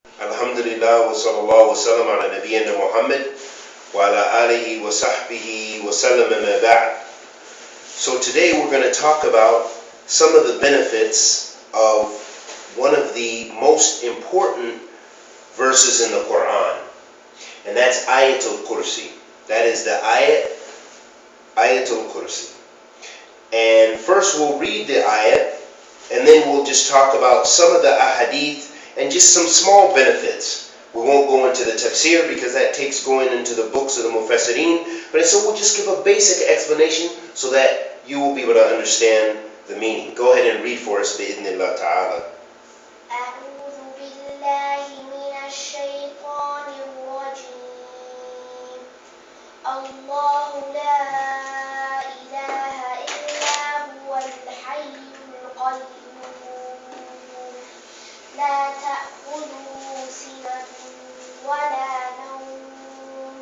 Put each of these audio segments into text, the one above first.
Alhamdulillah wa sallallahu wa sallam ala nabiyyina Muhammad wa ala alihi wa sahbihi wa sallam ma ba'd. So today we're going to talk about some of the benefits of one of the most important verses in the Quran, and that's Ayat Kursi. That is the Ayat Kursi. And first we'll read the ayat, and then we'll just talk about some of the ahadith and just some small benefits. We won't go into the tafsir because that takes going into the books of the mufassirin, but so we'll just give a basic explanation so that you will be able to understand the meaning. Go ahead and read for us, bi'idhnillah ta'ala. أعوذ بالله من الشيطان الرجيم الله لا إله إلا هو الحي القيوم لا تأخذه سنة ولا نوم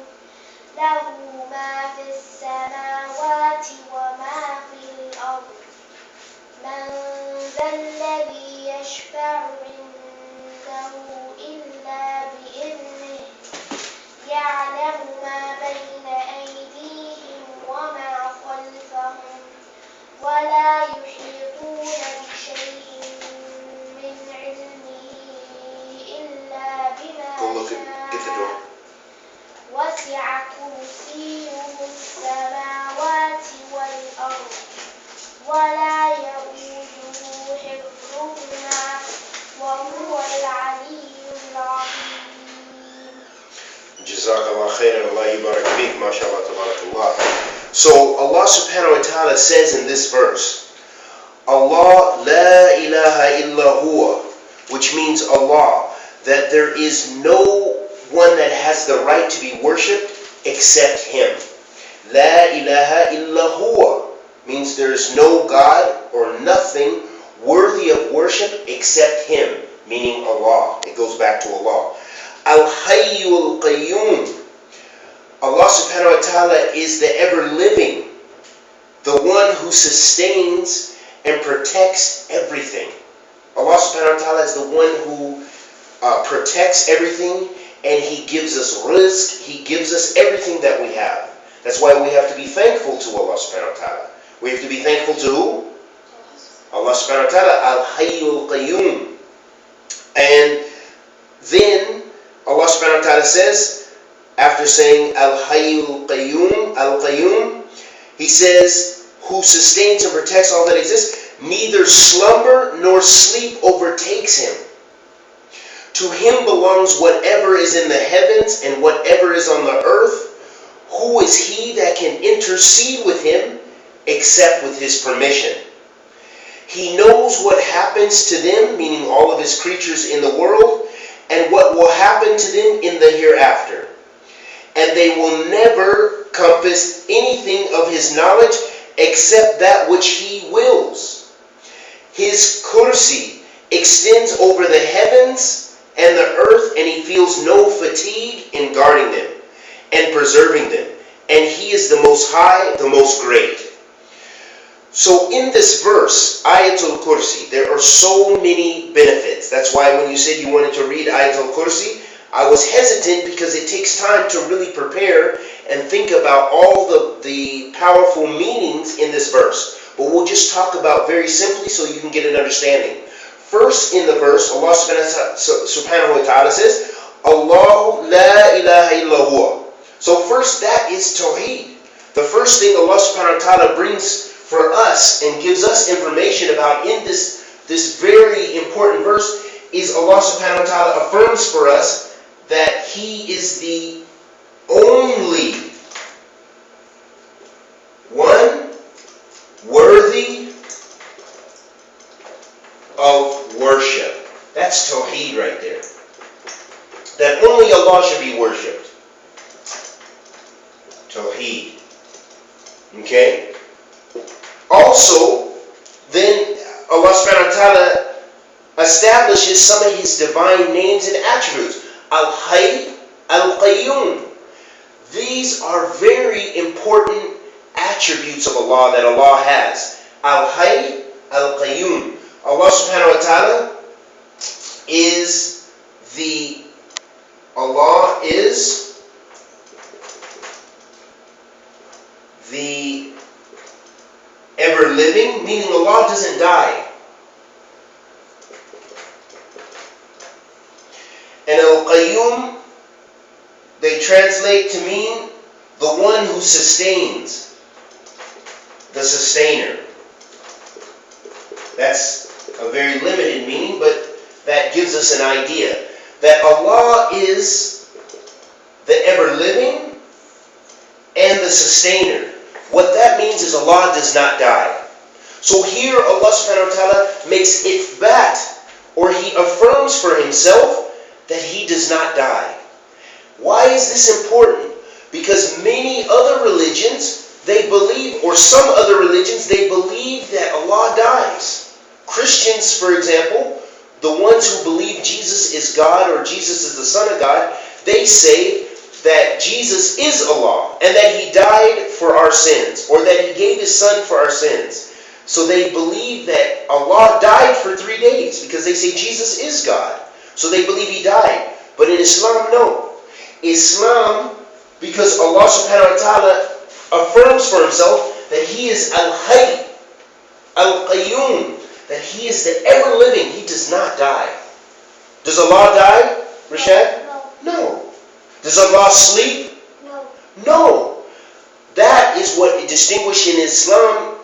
له ما في السماوات وما في الأرض من ذا الذي يشفع عنده إلا بإذنه يعلم ما بين أيديهم وما خلفهم ولا يحيطون بشيء من علمه إلا بما شاء وسع كرسيه السماوات والأرض ولا يؤوده حفظهما وهو العلي العظيم. Jazakallah khairan, Allah yubarak feek, mashallah tabarakallah. So Allah subhanahu wa ta'ala says in this verse, Allah la ilaha illa huwa, which means Allah, that there is no one that has the right to be worshipped except Him. La ilaha illa huwa means there is no God or nothing worthy of worship except Him, meaning Allah. It goes back to Allah. Al-Hayyul Qayyum. Allah subhanahu wa ta'ala is the ever-living, the one who sustains and protects everything. Allah subhanahu wa ta'ala is the one who protects everything, and He gives us rizq, He gives us everything that we have. That's why we have to be thankful to Allah subhanahu wa ta'ala. We have to be thankful to who? Allah subhanahu wa ta'ala, Al-Hayyul Qayyum. And then Allah subhanahu wa ta'ala says, after saying Al-Hayyul Qayyum, He says, who sustains and protects all that exists, neither slumber nor sleep overtakes Him. To Him belongs whatever is in the heavens and whatever is on the earth. Who is He that can intercede with Him except with His permission? He knows what happens to them, meaning all of His creatures in the world, and what will happen to them in the hereafter. And they will never compass anything of His knowledge except that which He wills. His kursi extends over the heavens and the earth, and He feels no fatigue in guarding them and preserving them. And He is the Most High, the Most Great. So in this verse, Ayatul Kursi, there are so many benefits. That's why when you said you wanted to read Ayatul Kursi, I was hesitant because it takes time to really prepare and think about all the powerful meanings in this verse. But we'll just talk about very simply so you can get an understanding. First in the verse, Allah subhanahu wa ta'ala says, Allah la ilaha illa huwa. So first, that is Tawheed. The first thing Allah subhanahu wa ta'ala brings for us and gives us information about in this very important verse is Allah subhanahu wa ta'ala affirms for us that He is the only one worthy of worship. That's Tawheed right there. That only Allah should be worshipped. Tawheed. Okay? Also, then Allah subhanahu wa ta'ala establishes some of His divine names and attributes. Al-Hayy, Al-Qayyum. These are very important attributes of Allah that Allah has. Al-Hayy, Al-Qayyum. Allah subhanahu wa ta'ala is the is the ever living, meaning Allah doesn't die. And Al-Qayyum, they translate to mean the one who sustains, the sustainer. That's a very limited meaning, but that gives us an idea that Allah is the ever-living and the sustainer. What that means is Allah does not die. So here Allah subhanahu wa ta'ala makes ithbat, or He affirms for Himself that He does not die. Why is this important? Because many other religions, they believe, or some other religions, they believe that Allah dies. Christians, for example, the ones who believe Jesus is God or Jesus is the Son of God, they say that Jesus is Allah and that He died for our sins, or that He gave His Son for our sins. So they believe that Allah died for 3 days because they say Jesus is God. So they believe He died. But in Islam, no. Islam, because Allah subhanahu wa ta'ala affirms for Himself that He is Al-Hayy, Al-Qayyum, that He is the ever-living. He does not die. Does Allah die, Rashad? No. Does Allah sleep? No. No. That is what distinguishes in Islam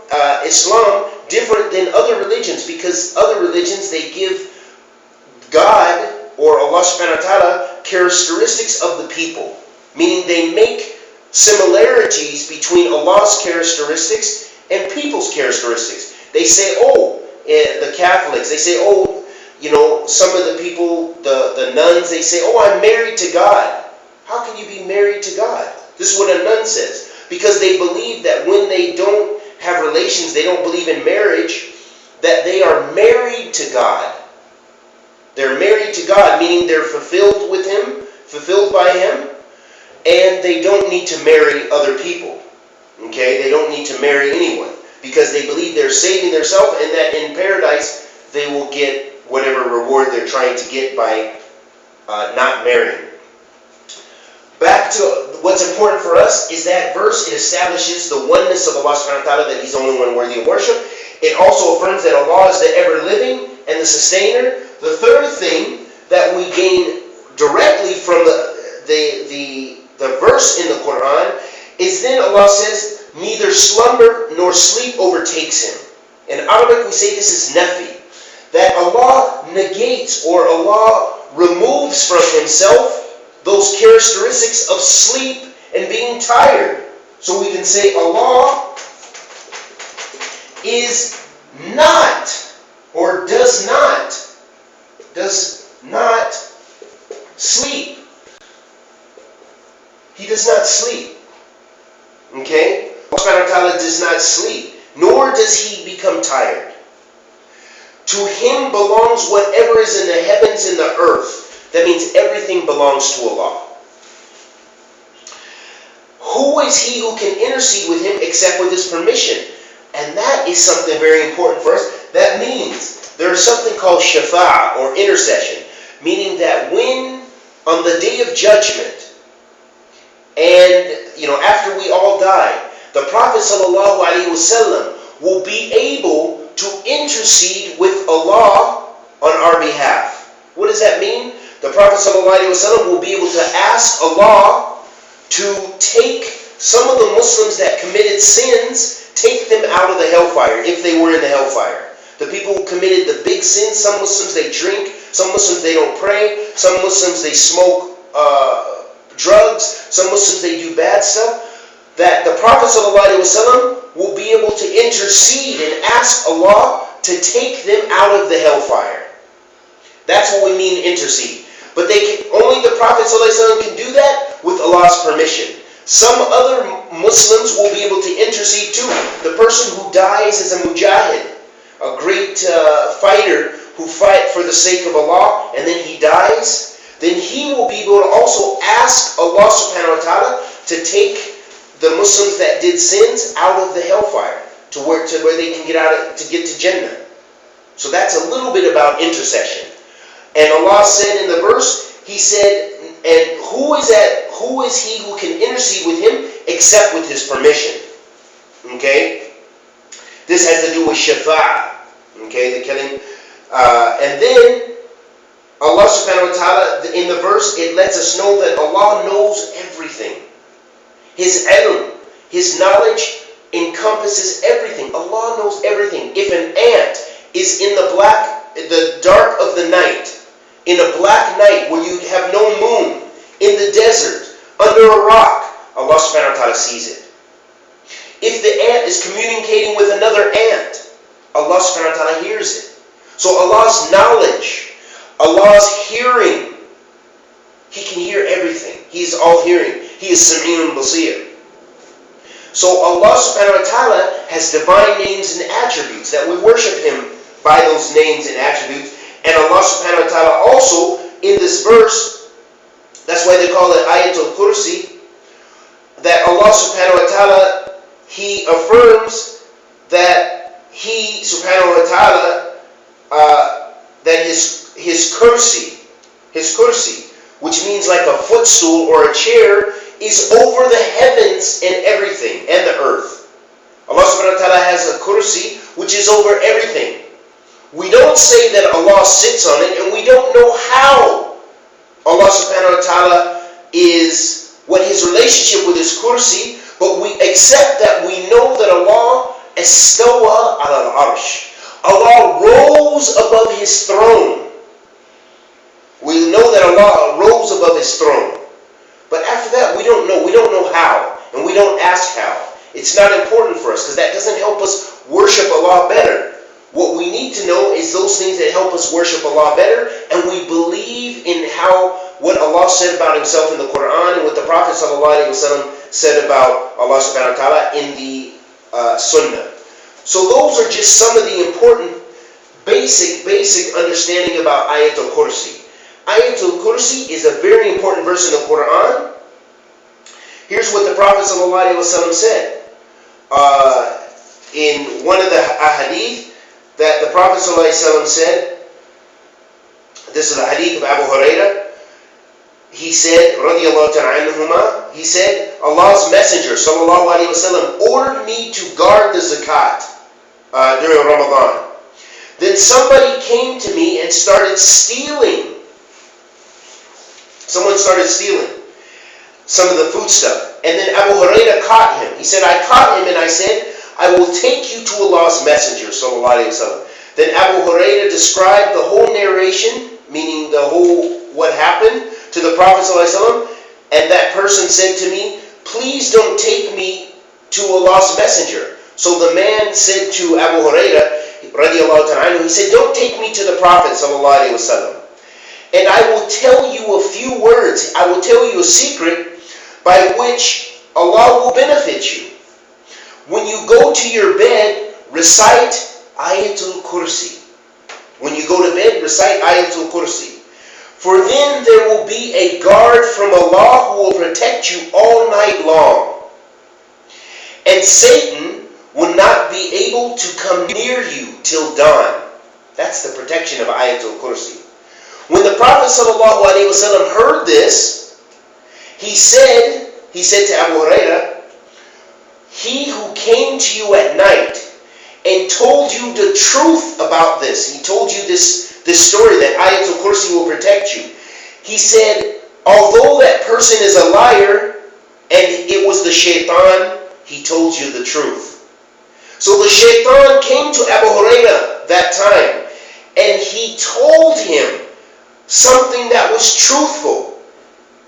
different than other religions, because other religions, they give God or Allah subhanahu wa ta'ala characteristics of the people, meaning they make similarities between Allah's characteristics and people's characteristics. They say, the Catholics, they say, some of the people, the nuns, they say, I'm married to God. How can you be married to God? This is what a nun says. Because they believe that when they don't have relations, they don't believe in marriage, that they are married to God. They're married to God, meaning they're fulfilled with Him, fulfilled by Him, and they don't need to marry other people. Okay? They don't need to marry anyone, because they believe they're saving themselves and that in paradise they will get whatever reward they're trying to get by not marrying. Back to what's important for us is that verse. It establishes the oneness of Allah subhanahu wa ta'ala, that He's the only one worthy of worship. It also affirms that Allah is the ever-living and the sustainer. The third thing that we gain directly from the verse in the Quran is then Allah says, neither slumber nor sleep overtakes Him. In Arabic we say this is nafi, that Allah negates or Allah removes from Himself those characteristics of sleep and being tired. So we can say Allah is not, or does not sleep. He does not sleep. Okay? Allah subhanahu wa ta'ala does not sleep, nor does He become tired. To Him belongs whatever is in the heavens and the earth. That means everything belongs to Allah. Who is He who can intercede with Him except with His permission? And that is something very important for us. That means there is something called shafa'ah, or intercession, meaning that when on the day of judgment, and after we all die, the Prophet ﷺ will be able to intercede with Allah on our behalf. What does that mean? The Prophet ﷺ will be able to ask Allah to take some of the Muslims that committed sins, take them out of the hellfire, if they were in the hellfire. The people who committed the big sins, some Muslims they drink, some Muslims they don't pray, some Muslims they smoke drugs, some Muslims they do bad stuff, that the Prophet ﷺ will be able to intercede and ask Allah to take them out of the hellfire. That's what we mean intercede. But only the Prophet ﷺ can do that with Allah's permission. Some other Muslims will be able to intercede too. The person who dies as a mujahid, a great fighter who fight for the sake of Allah, and then he dies, then he will be able to also ask Allah subhanahu wa ta'ala to take the Muslims that did sins out of the hellfire to where they can to get to Jannah. So that's a little bit about intercession. And Allah said in the verse, He said, and who is who is he who can intercede with him except with his permission? Okay? This has to do with shafa'ah. Okay, the killing. And then Allah subhanahu wa ta'ala, in the verse, it lets us know that Allah knows everything. His ilm, His knowledge encompasses everything. Allah knows everything. If an ant is in the dark of the night, in a black night where you have no moon, in the desert, under a rock, Allah subhanahu wa ta'ala sees it. If the ant is communicating with another ant, Allah subhanahu wa ta'ala hears it. So Allah's knowledge, Allah's hearing, He can hear everything. He is all hearing. He is Sami'un Basir. So Allah subhanahu wa ta'ala has divine names and attributes that we worship Him by those names and attributes. And Allah subhanahu wa ta'ala also, in this verse, that's why they call it Ayat Kursi, that Allah subhanahu wa ta'ala, He affirms that He subhanahu wa ta'ala, that his kursi, which means like a footstool or a chair, is over the heavens and everything, and the earth. Allah subhanahu wa ta'ala has a kursi, which is over everything. We don't say that Allah sits on it, and we don't know how Allah subhanahu wa ta'ala is, what His relationship with His kursi, but we accept that we know that Allah istawa ala al-arsh. Allah rose above His throne. We know that Allah rose above His throne. But after that, we don't know. We don't know how. And we don't ask how. It's not important for us because that doesn't help us worship Allah better. What we need to know is those things that help us worship Allah better. And we believe in what Allah said about Himself in the Quran and what the Prophet ﷺ said about Allah subhanahu wa ta'ala in the Sunnah. So those are just some of the important basic understanding about Ayat al-Kursi. Ayat al-Kursi is a very important verse in the Quran. Here's what the Prophet ﷺ said. In one of the ahadith that the Prophet ﷺ said, this is a hadith of Abu Hurairah, he said, radiyallahu ta'ala anhuma, he said, Allah's Messenger sallallahu alayhi wa sallam ordered me to guard the zakat during Ramadan. Then somebody came to me and started stealing. Someone started stealing some of the food stuff. And then Abu Hurairah caught him. He said, I caught him and I said, I will take you to Allah's Messenger sallallahu alayhi wa sallam. Then Abu Hurairah described the whole narration, meaning the whole what happened, to the Prophet ﷺ, and that person said to me, please don't take me to Allah's Messenger. So the man said to Abu Hurairah, radiallahu ta'ala, he said, don't take me to the Prophet ﷺ. And I will tell you a few words, I will tell you a secret by which Allah will benefit you. When you go to your bed, recite Ayatul Kursi. When you go to bed, recite Ayatul Kursi. For then there will be a guard from Allah who will protect you all night long. And Satan will not be able to come near you till dawn. That's the protection of Ayatul Kursi. When the Prophet ﷺ heard this, he said to Abu Hurairah, he who came to you at night and told you the truth about this, he told you this story that Ayatul Kursi will protect you. He said, although that person is a liar and it was the shaitan, he told you the truth. So the shaitan came to Abu Hurairah that time and he told him something that was truthful.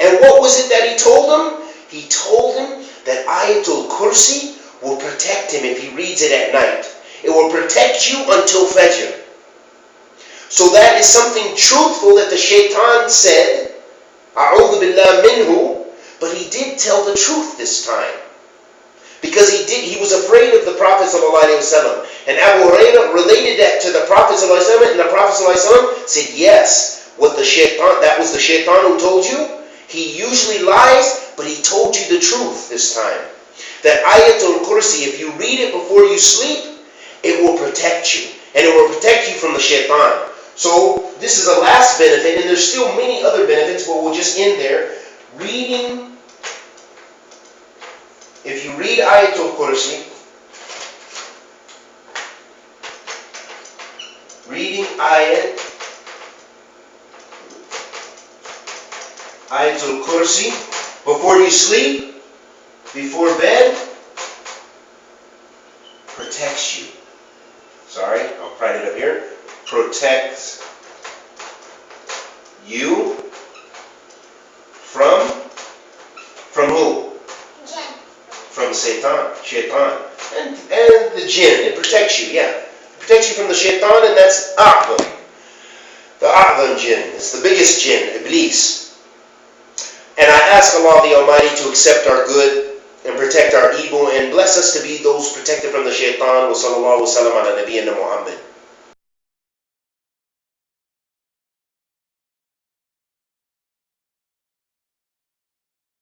And what was it that he told him? He told him that Ayatul Kursi will protect him if he reads it at night. It will protect you until Fajr. So that is something truthful that the shaitan said, A'udhu billah minhu, but he did tell the truth this time. Because he was afraid of the Prophet ﷺ. And Abu Hurairah related that to the Prophet ﷺ, and the Prophet ﷺ said, yes, that was the shaitan who told you. He usually lies, but he told you the truth this time. That Ayatul Kursi, if you read it before you sleep, it will protect you. And it will protect you from the shaitan. So this is the last benefit, and there's still many other benefits, but we'll just end there. Reading if you read Ayatul Kursi, reading Ayatul Kursi before you sleep, before bed, protects you. Sorry, I'll write it up here. Protects you from who? Jinn. From shaitan. And the jinn. It protects you, yeah. It protects you from the shaitan, and that's a'zam. The a'zam jinn. It's the biggest jinn, Iblis. And I ask Allah the Almighty to accept our good and protect our evil and bless us to be those protected from the shaitan. Wa sallallahu wa sallam ala nabiyyina Muhammad.